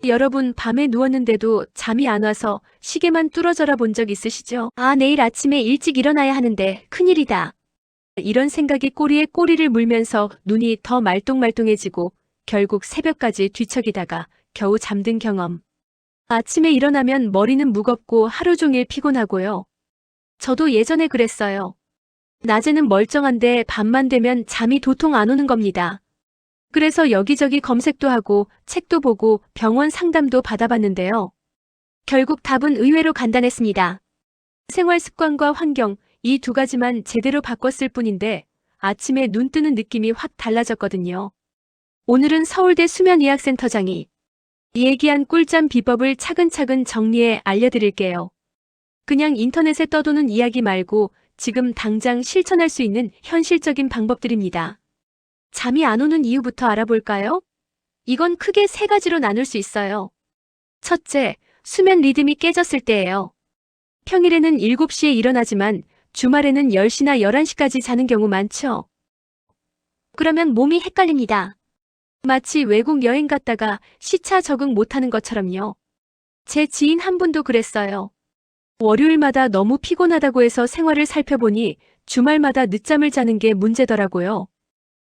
여러분 밤에 누웠는데도 잠이 안 와서 시계만 뚫어져라 본 적 있으시죠? 아, 내일 아침에 일찍 일어나야 하는데 큰일이다. 이런 생각이 꼬리에 꼬리를 물면서 눈이 더 말똥말똥해지고 결국 새벽까지 뒤척이다가 겨우 잠든 경험. 아침에 일어나면 머리는 무겁고 하루 종일 피곤하고요. 저도 예전에 그랬어요. 낮에는 멀쩡한데 밤만 되면 잠이 도통 안 오는 겁니다. 그래서 여기저기 검색도 하고 책도 보고 병원 상담도 받아봤는데요. 결국 답은 의외로 간단했습니다. 생활 습관과 환경, 이 두 가지만 제대로 바꿨을 뿐인데 아침에 눈 뜨는 느낌이 확 달라졌거든요. 오늘은 서울대 수면의학센터장이 얘기한 꿀잠 비법을 차근차근 정리해 알려드릴게요. 그냥 인터넷에 떠도는 이야기 말고 지금 당장 실천할 수 있는 현실적인 방법들입니다. 잠이 안 오는 이유부터 알아볼까요? 이건 크게 세 가지로 나눌 수 있어요. 첫째, 수면 리듬이 깨졌을 때예요. 평일에는 7시에 일어나지만 주말에는 10시나 11시까지 자는 경우 많죠. 그러면 몸이 헷갈립니다. 마치 외국 여행 갔다가 시차 적응 못하는 것처럼요. 제 지인 한 분도 그랬어요. 월요일마다 너무 피곤하다고 해서 생활을 살펴보니 주말마다 늦잠을 자는 게 문제더라고요.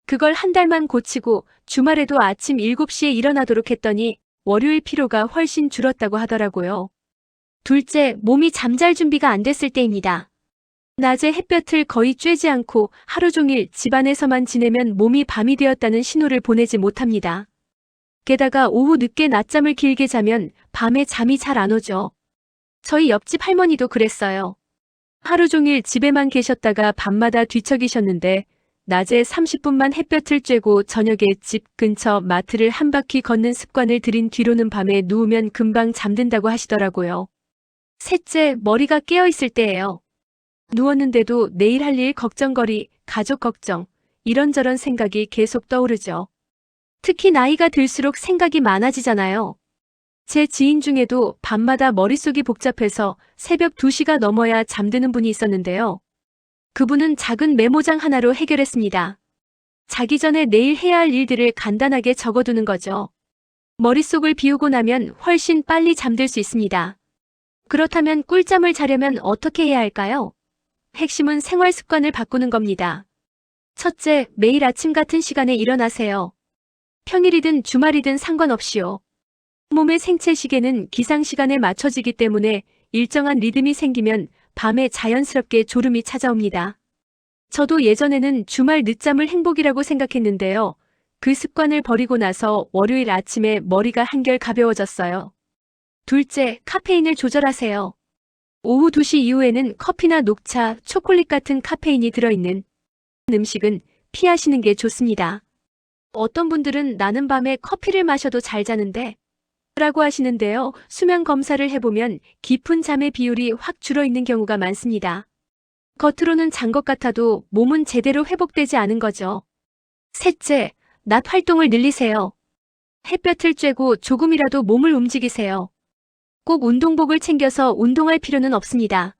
그걸 한 달만 고치고 주말에도 아침 7시에 일어나도록 했더니 월요일 피로가 훨씬 줄었다고 하더라고요. 둘째, 몸이 잠잘 준비가 안 됐을 때입니다. 낮에 햇볕을 거의 쬐지 않고 하루 종일 집안에서만 지내면 몸이 밤이 되었다는 신호를 보내지 못합니다. 게다가 오후 늦게 낮잠을 길게 자면 밤에 잠이 잘 안 오죠. 저희 옆집 할머니도 그랬어요. 하루 종일 집에만 계셨다가 밤마다 뒤척이셨는데 낮에 30분만 햇볕을 쬐고 저녁에 집 근처 마트를 한 바퀴 걷는 습관을 들인 뒤로는 밤에 누우면 금방 잠든다고 하시더라고요. 셋째, 머리가 깨어있을 때예요. 누웠는데도 내일 할 일 걱정거리, 가족 걱정, 이런저런 생각이 계속 떠오르죠. 특히 나이가 들수록 생각이 많아지잖아요. 제 지인 중에도 밤마다 머릿속이 복잡해서 새벽 2시가 넘어야 잠드는 분이 있었는데요. 그분은 작은 메모장 하나로 해결했습니다. 자기 전에 내일 해야 할 일들을 간단하게 적어두는 거죠. 머릿속을 비우고 나면 훨씬 빨리 잠들 수 있습니다. 그렇다면 꿀잠을 자려면 어떻게 해야 할까요? 핵심은 생활 습관을 바꾸는 겁니다. 첫째, 매일 아침 같은 시간에 일어나세요. 평일이든 주말이든 상관없이요. 몸의 생체 시계는 기상 시간에 맞춰지기 때문에 일정한 리듬이 생기면 밤에 자연스럽게 졸음이 찾아옵니다. 저도 예전에는 주말 늦잠을 행복이라고 생각했는데요. 그 습관을 버리고 나서 월요일 아침에 머리가 한결 가벼워졌어요. 둘째, 카페인을 조절하세요. 오후 2시 이후에는 커피나 녹차, 초콜릿 같은 카페인이 들어있는 음식은 피하시는 게 좋습니다. 어떤 분들은 나는 밤에 커피를 마셔도 잘 자는데 라고 하시는데요. 수면 검사를 해보면 깊은 잠의 비율이 확 줄어있는 경우가 많습니다. 겉으로는 잔 것 같아도 몸은 제대로 회복되지 않은 거죠. 셋째, 낮 활동을 늘리세요. 햇볕을 쬐고 조금이라도 몸을 움직이세요. 꼭 운동복을 챙겨서 운동할 필요는 없습니다.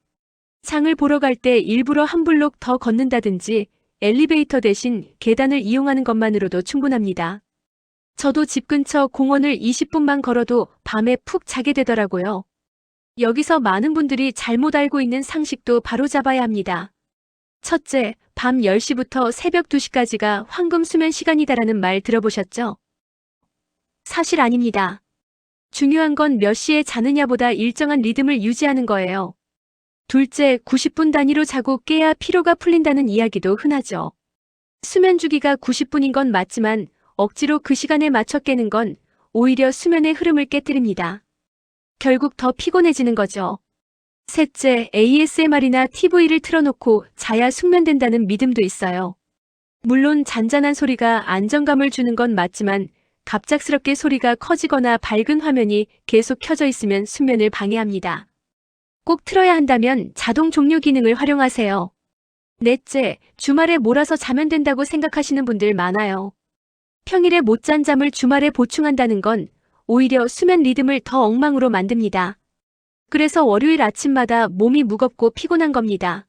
장을 보러 갈 때 일부러 한 블록 더 걷는다든지 엘리베이터 대신 계단을 이용하는 것만으로도 충분합니다. 저도 집 근처 공원을 20분만 걸어도 밤에 푹 자게 되더라고요. 여기서 많은 분들이 잘못 알고 있는 상식도 바로잡아야 합니다. 첫째, 밤 10시부터 새벽 2시까지가 황금 수면 시간이다라는 말 들어보셨죠? 사실 아닙니다. 중요한 건 몇 시에 자느냐보다 일정한 리듬을 유지하는 거예요. 둘째, 90분 단위로 자고 깨야 피로가 풀린다는 이야기도 흔하죠. 수면 주기가 90분인 건 맞지만 억지로 그 시간에 맞춰 깨는 건 오히려 수면의 흐름을 깨뜨립니다. 결국 더 피곤해지는 거죠. 셋째, ASMR이나 TV를 틀어놓고 자야 숙면된다는 믿음도 있어요. 물론 잔잔한 소리가 안정감을 주는 건 맞지만 갑작스럽게 소리가 커지거나 밝은 화면이 계속 켜져 있으면 숙면을 방해합니다. 꼭 틀어야 한다면 자동 종료 기능을 활용하세요. 넷째, 주말에 몰아서 자면 된다고 생각하시는 분들 많아요. 평일에 못 잔 잠을 주말에 보충한다는 건 오히려 수면 리듬을 더 엉망으로 만듭니다. 그래서 월요일 아침마다 몸이 무겁고 피곤한 겁니다.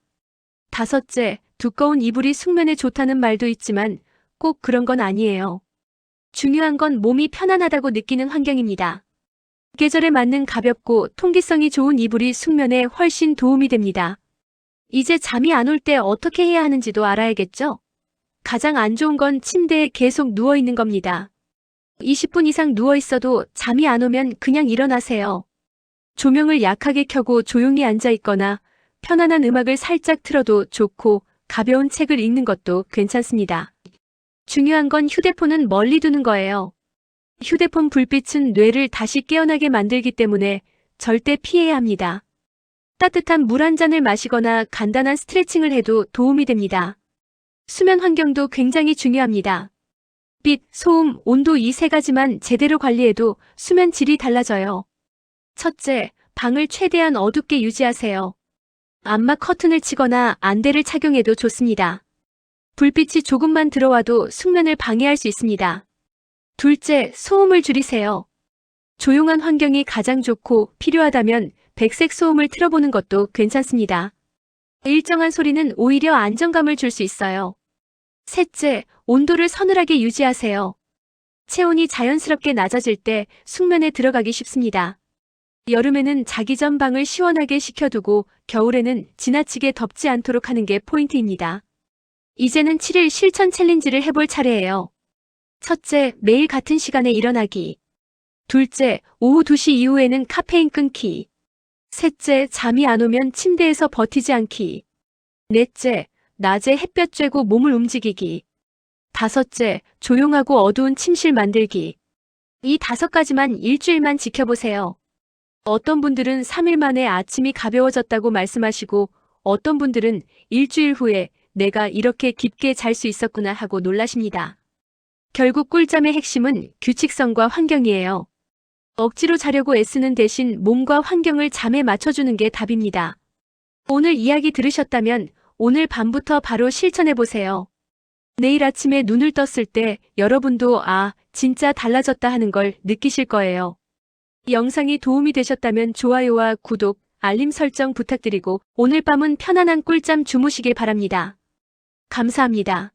다섯째, 두꺼운 이불이 숙면에 좋다는 말도 있지만 꼭 그런 건 아니에요. 중요한 건 몸이 편안하다고 느끼는 환경입니다. 계절에 맞는 가볍고 통기성이 좋은 이불이 숙면에 훨씬 도움이 됩니다. 이제 잠이 안 올 때 어떻게 해야 하는지도 알아야겠죠? 가장 안 좋은 건 침대에 계속 누워 있는 겁니다. 20분 이상 누워 있어도 잠이 안 오면 그냥 일어나세요. 조명을 약하게 켜고 조용히 앉아 있거나 편안한 음악을 살짝 틀어도 좋고 가벼운 책을 읽는 것도 괜찮습니다. 중요한 건 휴대폰은 멀리 두는 거예요. 휴대폰 불빛은 뇌를 다시 깨어나게 만들기 때문에 절대 피해야 합니다. 따뜻한 물 한 잔을 마시거나 간단한 스트레칭을 해도 도움이 됩니다. 수면 환경도 굉장히 중요합니다. 빛, 소음, 온도 이 세 가지만 제대로 관리해도 수면 질이 달라져요. 첫째, 방을 최대한 어둡게 유지하세요. 암막 커튼을 치거나 안대를 착용해도 좋습니다. 불빛이 조금만 들어와도 숙면을 방해할 수 있습니다. 둘째, 소음을 줄이세요. 조용한 환경이 가장 좋고 필요하다면 백색 소음을 틀어보는 것도 괜찮습니다. 일정한 소리는 오히려 안정감을 줄 수 있어요. 셋째, 온도를 서늘하게 유지하세요. 체온이 자연스럽게 낮아질 때 숙면에 들어가기 쉽습니다. 여름에는 자기 전 방을 시원하게 식혀두고 겨울에는 지나치게 덥지 않도록 하는 게 포인트입니다. 이제는 7일 실천 챌린지를 해볼 차례예요. 첫째, 매일 같은 시간에 일어나기. 둘째, 오후 2시 이후에는 카페인 끊기. 셋째, 잠이 안 오면 침대에서 버티지 않기. 넷째, 낮에 햇볕 쬐고 몸을 움직이기. 다섯째, 조용하고 어두운 침실 만들기. 이 5가지만 일주일만 지켜보세요. 어떤 분들은 3일 만에 아침이 가벼워졌다고 말씀하시고 어떤 분들은 일주일 후에 내가 이렇게 깊게 잘 수 있었구나 하고 놀라십니다. 결국 꿀잠의 핵심은 규칙성과 환경이에요. 억지로 자려고 애쓰는 대신 몸과 환경을 잠에 맞춰주는 게 답입니다. 오늘 이야기 들으셨다면 오늘 밤부터 바로 실천해보세요. 내일 아침에 눈을 떴을 때 여러분도 진짜 달라졌다 하는 걸 느끼실 거예요. 이 영상이 도움이 되셨다면 좋아요와 구독, 알림 설정 부탁드리고 오늘 밤은 편안한 꿀잠 주무시길 바랍니다. 감사합니다.